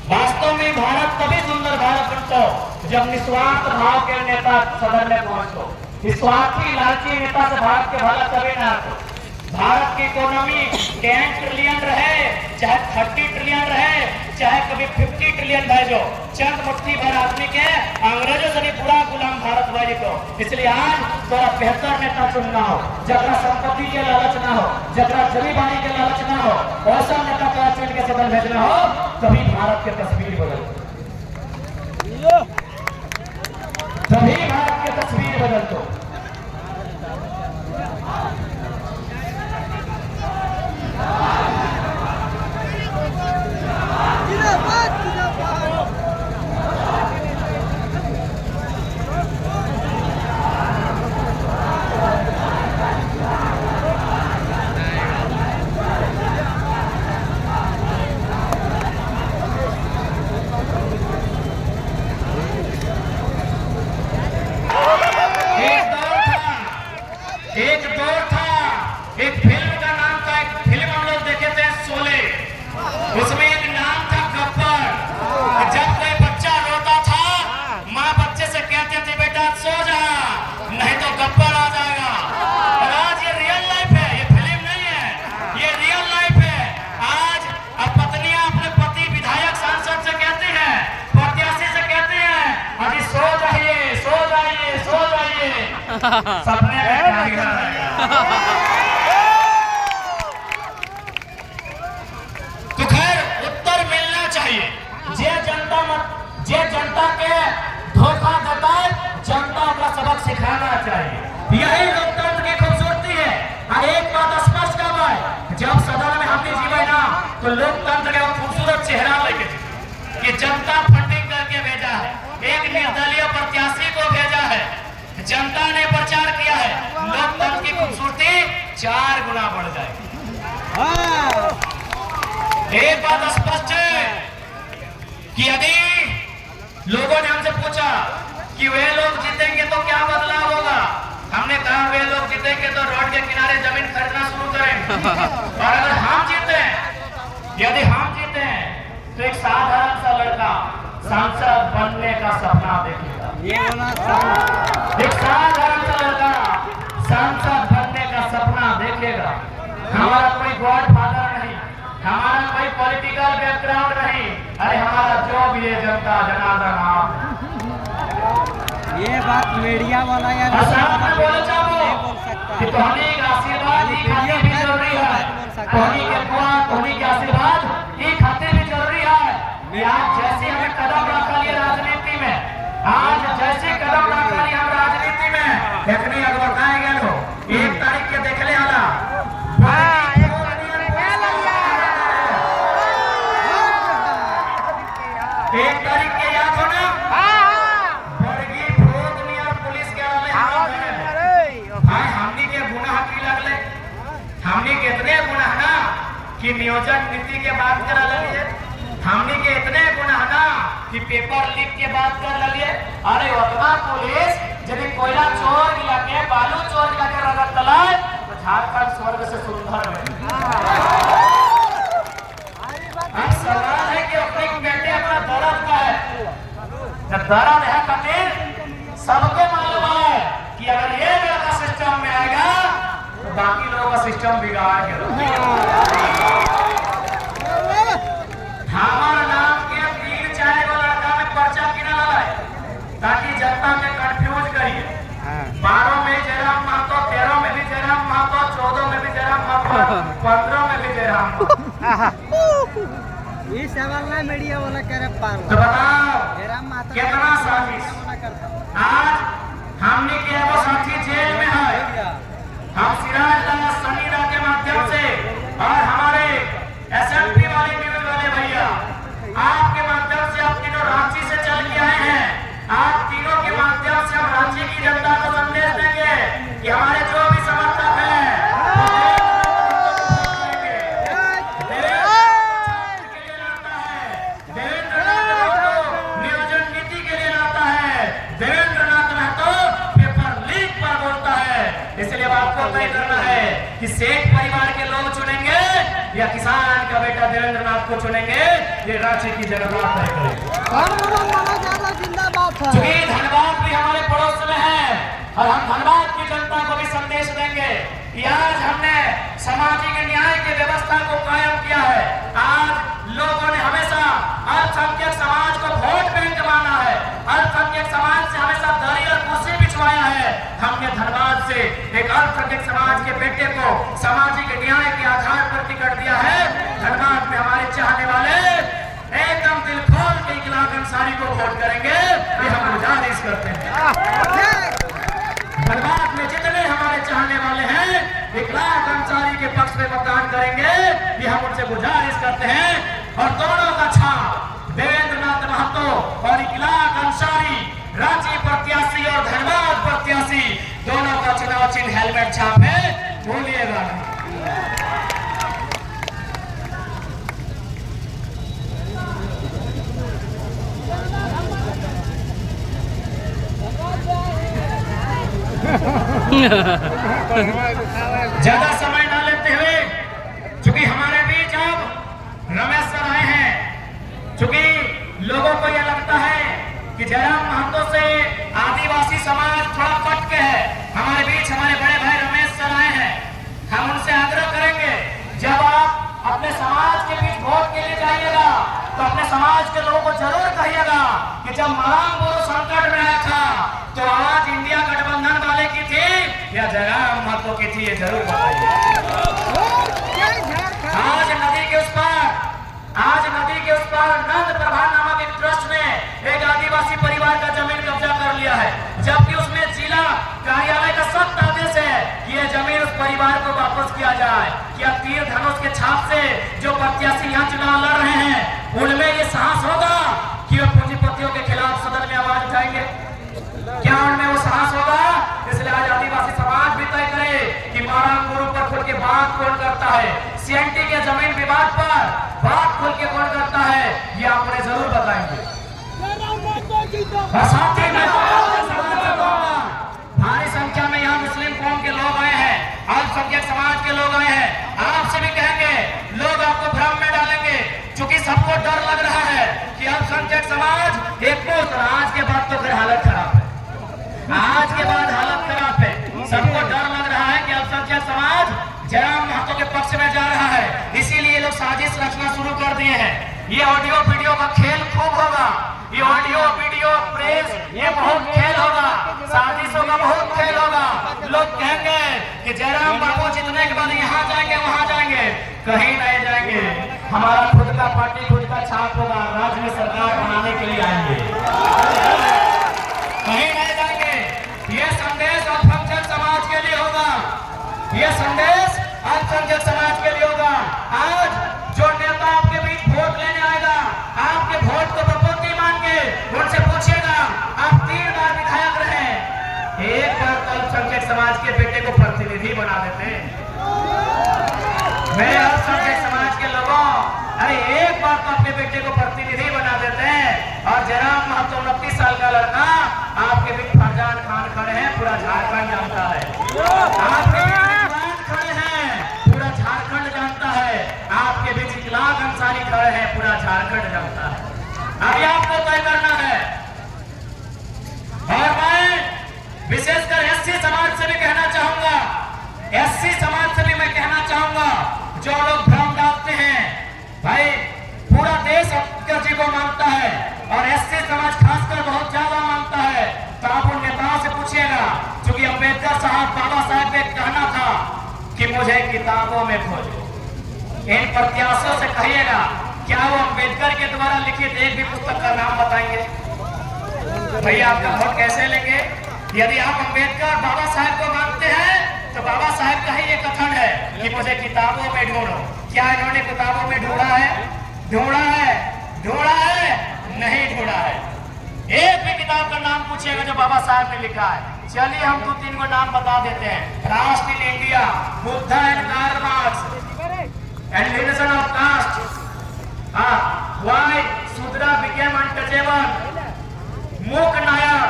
वास्तव में भारत तभी सुंदर भारत बनतो जब निस्वार्थ भाव के नेता सदन में पहुंचो। निस्वार्थी लालची नेता से भारत के भला कभी ना हो। भारत की इकोनॉमी 10 ट्रिलियन रहे, चाहे 30 ट्रिलियन रहे, चाहे कभी 50 ट्रिलियन भेजो, चंद मुट्ठी भर आदमी के अंग्रेजों से भी पूरा गुलाम भारत भाई तो। इसलिए आज थोड़ा बेहतर नेता चुनना हो, जगह संपत्ति के लालच ना हो, जगह जमीबानी के लालच ना हो, ऐसा नेता का चुन के सदन भेजना हो, तभी भारत की तस्वीर बदल, तभी भारत की तस्वीर बदल दो। सपने में कारीगर रहेगा। तो खैर उत्तर मिलना चाहिए। जे जनता के धोखा देता है, जनता का सबक सिखाना चाहिए। यही लोकतंत्र की खूबसूरती है। और एक बात स्पष्ट कर है, जब सदन में हमने जीवे ना तो लोकतंत्र का खूबसूरत चेहरा लेके कि जनता फंडिंग करके भेजा है, एक निर्दलीय प्रत्याशी को भेजा है, जनता ने प्रचार किया है, लोकतंत्र की खूबसूरती 4 गुना बढ़ जाएगी। एक बात स्पष्ट है कि यदि लोगों ने हमसे पूछा कि वे लोग जीतेंगे तो क्या बदलाव होगा, हमने कहा वे लोग जीतेंगे तो रोड के किनारे जमीन खरीदना शुरू करेंगे। और अगर हम जीते, यदि हम जीते तो एक साधारण सा लड़का सांसद बनने का सपना देखेगा। एक साधारण सा लड़का सांसद बनने का सपना देखेगा। हमारा कोई गॉडफादर नहीं, हमारा कोई पॉलिटिकल बैकग्राउंड नहीं, अरे हमारा जो भी है जनता जनार्दन आप। ये बात मीडिया वाला यार बोले कि तोहनी का आशीर्वाद ही खातिर भी जरूरी है, तोहनी के दुआ तोहनी के आशीर्वाद ही खातिर भी जरूरी है। आज जैसे हमें कदम रखा लिया राजनीति में, आज जैसे कदम रखा लिया हम राजनीति में, देखने अगर बताए गए हो 1 तारीख के देखले वाला 1 तारीख के याद हो ना, बड़गी फौज नियर पुलिस के वाले भाई हमनी के गुनाह की लगले, हमनी के इतने गुनाह ना कि नियोजन नीति के बात करा लगे, हमनी के इतने गुनाह ना कि पेपर लीक के बात कर लगे। अरे उतना पुलिस जब कोयला चोर गिला के बालू चोर गिला के रगड़ तलाए तो झारखंड स्वर्ग से सुंदर है। अब सवाल है कि अपने बेटे अपना दर्द का है, जब दर्द है कबीर सबको मालूम है कि अगर ये लड़का सिस्टम में आएगा तो बाकी लोगों का सिस्टम बिगाड़ के हमारा नाम के 3-4 लड़का में पर्चा गिना है ताकि जनता के कंफ्यूज करिए। 12 में जयराम महतो, 13 में भी जयराम महतो, 14 में भी जयराम महतो, 15 में भी जयराम। ये सवाल ना मीडिया वाला कह रहा पार तो बताओ कितना साजिश। आज हमने के वो साथी जेल में है, हम सिराजदास सनीरा के माध्यम से और हमारे एसएमपी वाले न्यूज वाले भैया आपके माध्यम से आप तीनों रांची से चल के आए हैं। आप तीनों के माध्यम से हम रांची की जनता को संदेश देंगे कि हमारे जो भी समर्थक हैं आपको तय करना है कि सेठ परिवार के लोग चुनेंगे या किसान का बेटा देवेंद्र नाथ को चुनेंगे, ये रांची की जनता तय करेगी। धनबाद भी हमारे पड़ोस में है और हम धनबाद की जनता को भी संदेश देंगे कि आज हमने सामाजिक न्याय की व्यवस्था को कायम किया है। आज लोगों ने हमेशा अल्पसंख्यक समाज को वोट बैंक माना है, अल्पसंख्यक समाज से हमेशा दरी और कुर्सी बिछवाया है। हमने धनबाद से एक अल्पसंख्यक समाज के बेटे को सामाजिक न्याय के आधार पर टिकट दिया है। धनबाद में हमारे चाहने वाले एकदम दिल खोल के इकलाक अंसारी को वोट करेंगे, ये हम गुजारिश करते हैं। धनबाद में जितने हमारे चाहने वाले हैं इकलाक अंसारी के पक्ष में मतदान करेंगे, ये हम उनसे गुजारिश करते हैं। और दोनों का छाप देवेंद्र नाथ महतो और इकलाक अंसारी, रांची प्रत्याशी और धनबाद प्रत्याशी, दोनों का चुनाव चिन्ह हेलमेट छाप है, भूलिएगा नहीं। ज्यादा समय ना लेते हुए, चूंकि हमारे बीच अब रमेश सर आए हैं, चूंकि लोगों को यह लगता है कि जयराम महतो से आदिवासी समाज थोड़ा कट के है, हमारे बीच हमारे बड़े भाई रमेश सर आए हैं। हम उनसे आग्रह करेंगे जब आप अपने समाज के बीच वोट के लिए जाइएगा तो अपने समाज के लोगों को जरूर कहिएगा कि जब मरांग गुरु संकट में आया था तो आवाज इंडिया गठबंधन वाले की थी या जयराम महतो की थी, ये जरूर बताइए। आज नदी के उस पार नंद प्रभा नामक एक ट्रस्ट ने एक आदिवासी परिवार का जमीन कब्जा कर लिया है, जबकि उसमें जिला कार्यालय का सख्त आदेश है कि यह जमीन उस परिवार को वापस किया जाए। क्या तीर धनुष के छाप से जो प्रत्याशी यहाँ चुनाव लड़ रहे हैं उनमें ये साहस होगा कि वे पूंजीपतियों के खिलाफ सदन में आवाज उठाएंगे? क्या उनमें वो साहस होगा? इसलिए आज आदिवासी समाज भी तय करे कि मारांग गुरु पर खुल के बात कौन करता है, सीएनटी के जमीन विवाद पर बात खुल के कौन करता है, ये आप उन्हें जरूर बताएंगे। साथ ही मैं भारी संख्या में यहाँ मुस्लिम कौम के लोग आए हैं, अल्पसंख्यक समाज के लोग आए हैं। आपसे भी कहेंगे, लोग आपको भ्रम में डालेंगे, क्योंकि सबको डर लग रहा है कि अल्पसंख्यक समाज एक पोस्ट, आज के बाद तो फिर हालत खराब है, आज के बाद हालत खराब है। सबको डर लग रहा है कि अल्पसंख्यक समाज जयराम महतो के पक्ष में जा रहा है, इसीलिए लोग साजिश रचना शुरू कर दिए हैं। ये ऑडियो वीडियो का खेल खूब होगा, ये ऑडियो वीडियो प्रेस ये बहुत खेल होगा, साजिशों का बहुत खेल होगा। लोग कहेंगे कि जयराम बाबू जीतने के बाद यहाँ जाएंगे वहां जाएंगे, कहीं नहीं जाएंगे। हमारा खुद का पार्टी खुद का छाप होगा, राज्य में सरकार बनाने के लिए आएंगे, कहीं नहीं जाएंगे। ये संदेश अल्पसंख्यक समाज के लिए होगा, ये संदेश अल्पसंख्यक समाज के लिए होगा। आज जो नेता आपके बीच वोट लेने आएगा, आपके वोट को प्रपोती मान के उनसे पूछिएगा, आप 3 बार विधायक रहे, एक बार तो अल्पसंख्यक समाज के बेटे को प्रतिनिधि बना देते। मेरे अल्पसंख्यक समाज के लोगों, अरे एक बार तो अपने बेटे को प्रतिनिधि बना देते हैं। और जयराम महतो 29 साल का लड़का आपके बीच फरजान खान खड़े हैं, पूरा झारखंड जानता है। आपके बीच खड़े हैं, पूरा झारखंड जानता है। आपके बीच इकलाक अंसारी खड़े हैं, पूरा झारखंड जानता है। अभी आपको तय करना है। और मैं विशेषकर एससी समाज से भी कहना चाहूंगा, एससी समाज से भी मैं कहना चाहूंगा, जो लोग भ्रम डालते हैं, भाई पूरा देश अम्बेडकर जी को मानता है और एससी समाज खासकर बहुत ज्यादा मानता है। तो आप उन नेताओं से पूछिएगा, क्योंकि अम्बेडकर साहब बाबा साहब ने कहना था कि मुझे किताबों में खोजो। इन प्रत्याशियों से कहिएगा, क्या वो अम्बेडकर के द्वारा लिखित एक भी पुस्तक का नाम बताएंगे? भैया आपका वोट कैसे लेंगे? यदि आप अम्बेडकर बाबा साहब को मानते हैं तो बाबा साहब का ही ये कथन है कि मुझे किताबों में ढूंढो। क्या इन्होंने किताबों में ढूंढा है? ढूंढा है? ढूंढा है? नहीं ढूंढा है। एक भी किताब का नाम पूछिएगा जो बाबा साहब ने लिखा है। चलिए हम 2-3 को नाम बता देते हैं। Caste in India, Buddha and Karl Marx, elimination of caste, why Shudra became untouchable, Mook Nayak,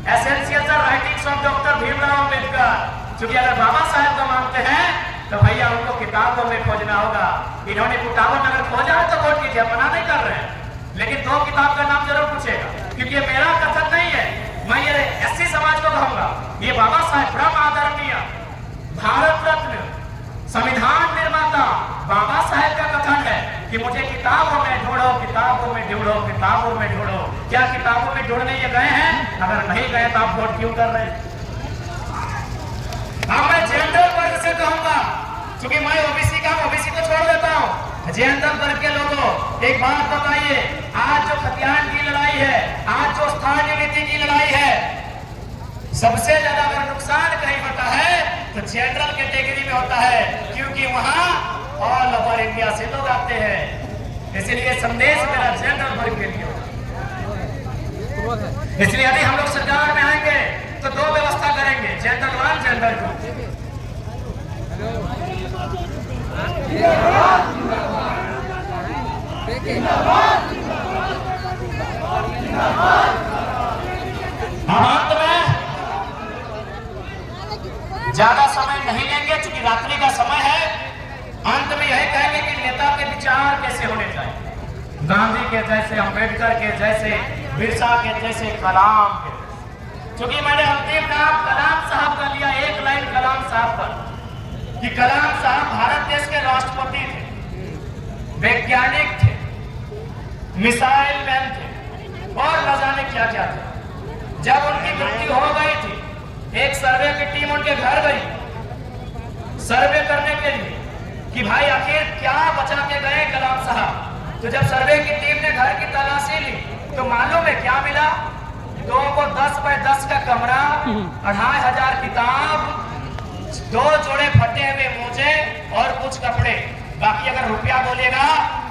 essential writings of doctor Bhimrao Ambedkar. क्योंकि अगर बाबा साहब को मानते हैं तो भैया उनको किताबों में खोजना होगा। इन्होंने किताबों में अगर खोजा है तो वोट कीजिए, मना नहीं कर रहे हैं, लेकिन 2 किताब का नाम जरूर पूछेगा, क्योंकि ये मेरा कथन नहीं है। मैं ये एससी समाज को कहूंगा, ये बाबा साहब परम आदरणीय भारत रत्न संविधान निर्माता बाबा साहब का कथन है कि मुझे किताबों में ढूंढो, किताबों में ढूंढो, किताबों में ढूंढो। क्या किताबों में ढूंढने ये गए हैं? अगर नहीं गए तो आप वोट क्यों कर रहे हैं? अब मैं जनरल वर्ग से कहूंगा, क्योंकि मैं ओबीसी का ओबीसी को छोड़ देता हूं। जनरल वर्ग के लोगों, एक बात बताइए, आज जो खतियान की लड़ाई है, आज जो स्थानीय नीति की लड़ाई है, सबसे ज्यादा अगर नुकसान कहीं होता है तो जनरल कैटेगरी में होता है, क्योंकि वहां ऑल ओवर इंडिया से लोग आते हैं। इसलिए संदेश मेरा जनरल वर्ग के लिए। इसलिए यदि हम लोग सरकार में आएंगे तो 2 व्यवस्था करेंगे, जनरल 1, जनरल 2। अंत में ज्यादा समय नहीं लेंगे, क्योंकि रात्रि का समय है। अंत में यही कहेंगे कि नेता के विचार कैसे होने चाहिए, गांधी के जैसे, अम्बेडकर के जैसे, बिरसा के जैसे, कलाम के। क्योंकि मैंने अंतिम नाम कलाम साहब का लिया, एक लाइन कलाम साहब पर, कि कलाम साहब भारत देश के राष्ट्रपति थे, वैज्ञानिक थे, मिसाइल मैन थे और न जाने क्या क्या थे। जब उनकी मृत्यु हो गई थी, एक सर्वे की टीम उनके घर गई सर्वे करने के लिए कि भाई आखिर क्या बचा के गए कलाम साहब। तो जब सर्वे की टीम ने घर की तलाशी ली तो मालूम है क्या मिला? दो को 10 बाय 10 का कमरा, 2500 किताब, 2 जोड़े फटे हुए मोजे और कुछ कपड़े। बाकी अगर रुपया बोलेगा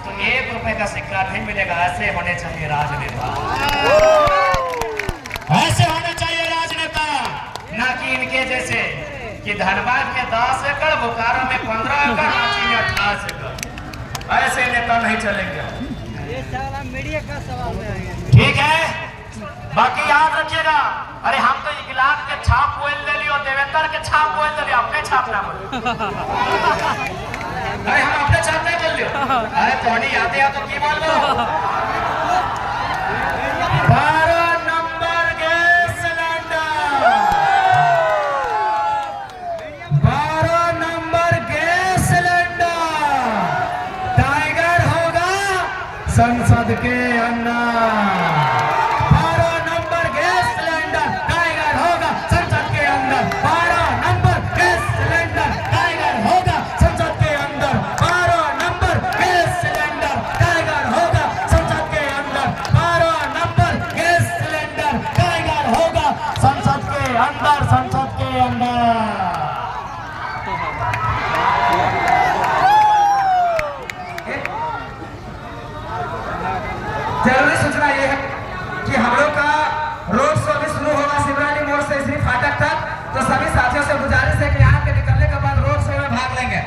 तो 1 रुपए का सिक्का नहीं मिलेगा। ऐसे होने चाहिए राजनेता, ऐसे होने चाहिए राजनेता, ना कि इनके जैसे कि धनबाद में 10 एकड़, बोकारो में 15 एकड़, रांची में 28 एकड़। ऐसे नेता नहीं चलेंगे। ये सारा मीडिया का सवाल है। ठीक है, बाकी याद रखिएगा। अरे हम तो इकलाक के छाप बोल ले लियो, देवेंद्र के छाप बोल ले लियो, अपने छाप ना बोल। अरे हम अपने छाप नहीं बोल लियो। अरे थोड़ी यादें आ तो की बोल लो। 12 number gas cylinder, 12 number gas cylinder tiger होगा संसद के अंदर। 12 नंबर गैस सिलेंडर टाइगर होगा संसद के अंदर। 12 नंबर गैस सिलेंडर टाइगर होगा संसद के अंदर। 12 नंबर गैस सिलेंडर टाइगर होगा संसद के अंदर। 12 नंबर गैस सिलेंडर टाइगर होगा संसद के अंदर, संसद के अंदर। जरूरी सूचना यह है कि हम लोग का रोड शो भी शुरू होगा शिवरानी मोड़ से श्री फाटक तक। तो सभी साथियों से गुजारिश है कि यहाँ के निकलने के बाद रोड शो में भाग लेंगे।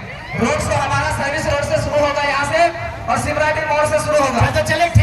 रोड शो हमारा सर्विस रोड से शुरू होगा यहाँ से और शिवरानी मोड़ से शुरू होगा। तो चले।